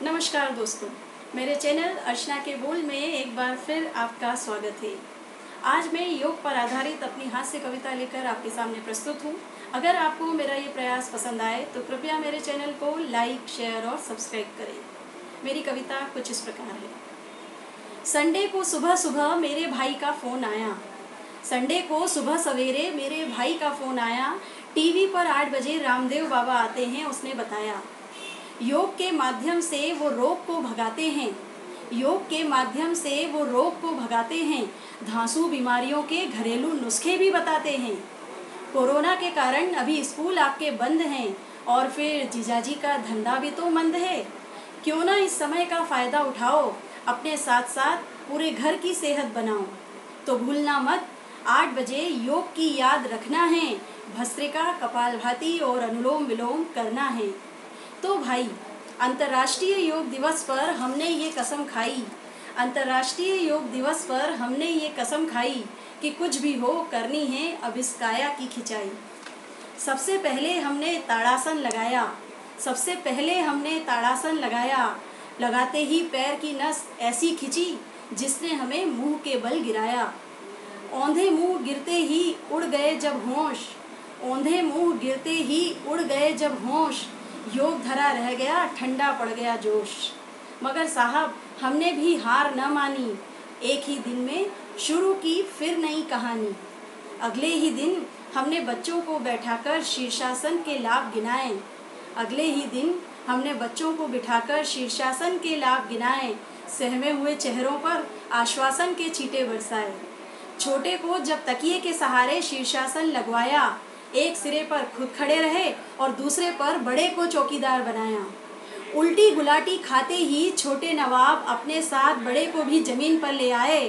नमस्कार दोस्तों, मेरे चैनल अर्चना के बोल में एक बार फिर आपका स्वागत है। आज मैं योग पर आधारित अपनी हास्य कविता लेकर आपके सामने प्रस्तुत हूँ। अगर आपको मेरा ये प्रयास पसंद आए तो कृपया मेरे चैनल को लाइक, शेयर और सब्सक्राइब करें। मेरी कविता कुछ इस प्रकार है। संडे को सुबह सुबह मेरे भाई का फ़ोन आया। संडे को सुबह सवेरे मेरे भाई का फ़ोन आया। टीवी पर 8 बजे रामदेव बाबा आते हैं, उसने बताया। योग के माध्यम से वो रोग को भगाते हैं। योग के माध्यम से वो रोग को भगाते हैं। धांसू बीमारियों के घरेलू नुस्खे भी बताते हैं। कोरोना के कारण अभी स्कूल आपके बंद हैं और फिर जीजाजी का धंधा भी तो मंद है। क्यों ना इस समय का फ़ायदा उठाओ, अपने साथ साथ पूरे घर की सेहत बनाओ। तो भूलना मत, 8 बजे योग की याद रखना है। भस्त्रिका, कपालभाति और अनुलोम विलोम करना है। तो भाई, अंतर्राष्ट्रीय योग दिवस पर हमने ये कसम खाई। अंतर्राष्ट्रीय योग दिवस पर हमने ये कसम खाई कि कुछ भी हो करनी है अब इस काया की खिंचाई। सबसे पहले हमने ताड़ासन लगाया। सबसे पहले हमने ताड़ासन लगाया। लगाते ही पैर की नस ऐसी खिंची जिसने हमें मुंह के बल गिराया। औंधे मुंह गिरते ही उड़ गए जब होश। औंधे मुंह गिरते ही उड़ गए जब होश। योग धरा रह गया, ठंडा पड़ गया जोश। मगर साहब, हमने भी हार न मानी। एक ही दिन में शुरू की फिर नई कहानी। अगले ही दिन हमने बच्चों को बैठाकर शीर्षासन के लाभ गिनाए। अगले ही दिन हमने बच्चों को बिठाकर शीर्षासन के लाभ गिनाए। सहमे हुए चेहरों पर आश्वासन के छींटे बरसाए। छोटे को जब तकिए के सहारे शीर्षासन लगवाया, एक सिरे पर खुद खड़े रहे और दूसरे पर बड़े को चौकीदार बनाया। उल्टी गुलाटी खाते ही छोटे नवाब अपने साथ बड़े को भी जमीन पर ले आए।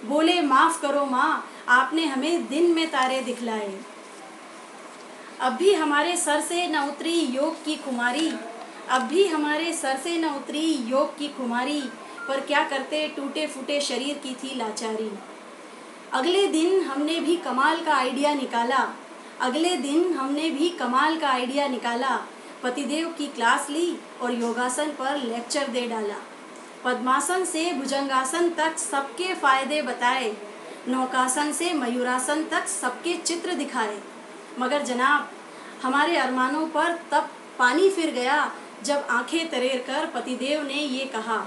बोले, माफ़ करो माँ, आपने हमें दिन में तारे दिखलाए। अब भी हमारे सर से न उतरी योग की खुमारी। अब भी हमारे सर से न उतरी योग की खुमारी। पर क्या करते, टूटे फूटे शरीर की थी लाचारी। अगले दिन हमने भी कमाल का आइडिया निकाला। अगले दिन हमने भी कमाल का आइडिया निकाला। पतिदेव की क्लास ली और योगासन पर लेक्चर दे डाला। पद्मासन से भुजंगासन तक सबके फायदे बताए। नौकासन से मयूरासन तक सबके चित्र दिखाए। मगर जनाब, हमारे अरमानों पर तब पानी फिर गया जब आंखें तरेर कर पतिदेव ने ये कहा,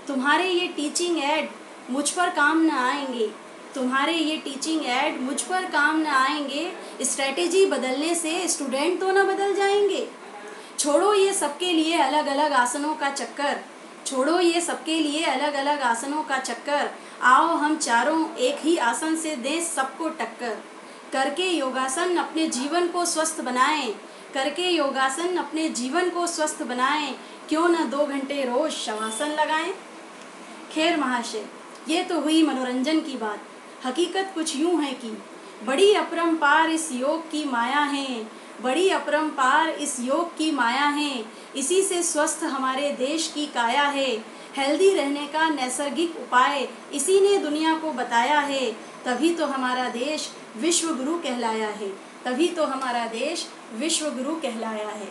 तुम्हारे ये टीचिंग ऐड मुझ पर काम न आएंगे। तुम्हारे ये टीचिंग ऐड मुझ पर काम न आएंगे। स्ट्रैटेजी बदलने से स्टूडेंट तो न बदल जाएंगे। छोड़ो ये सबके लिए अलग अलग आसनों का चक्कर। छोड़ो ये सबके लिए अलग अलग आसनों का चक्कर। आओ हम चारों एक ही आसन से दें सबको टक्कर। करके योगासन अपने जीवन को स्वस्थ बनाएं। करके योगासन अपने जीवन को स्वस्थ बनाएं। क्यों न 2 घंटे रोज शवासन लगाएं। खैर महाशय, ये तो हुई मनोरंजन की बात। हकीकत कुछ यूँ है कि बड़ी अपरंपार इस योग की माया है। बड़ी अपरंपार इस योग की माया है। इसी से स्वस्थ हमारे देश की काया है। हेल्दी रहने का नैसर्गिक उपाय इसी ने दुनिया को बताया है। तभी तो हमारा देश विश्व गुरु कहलाया है। तभी तो हमारा देश विश्व गुरु कहलाया है।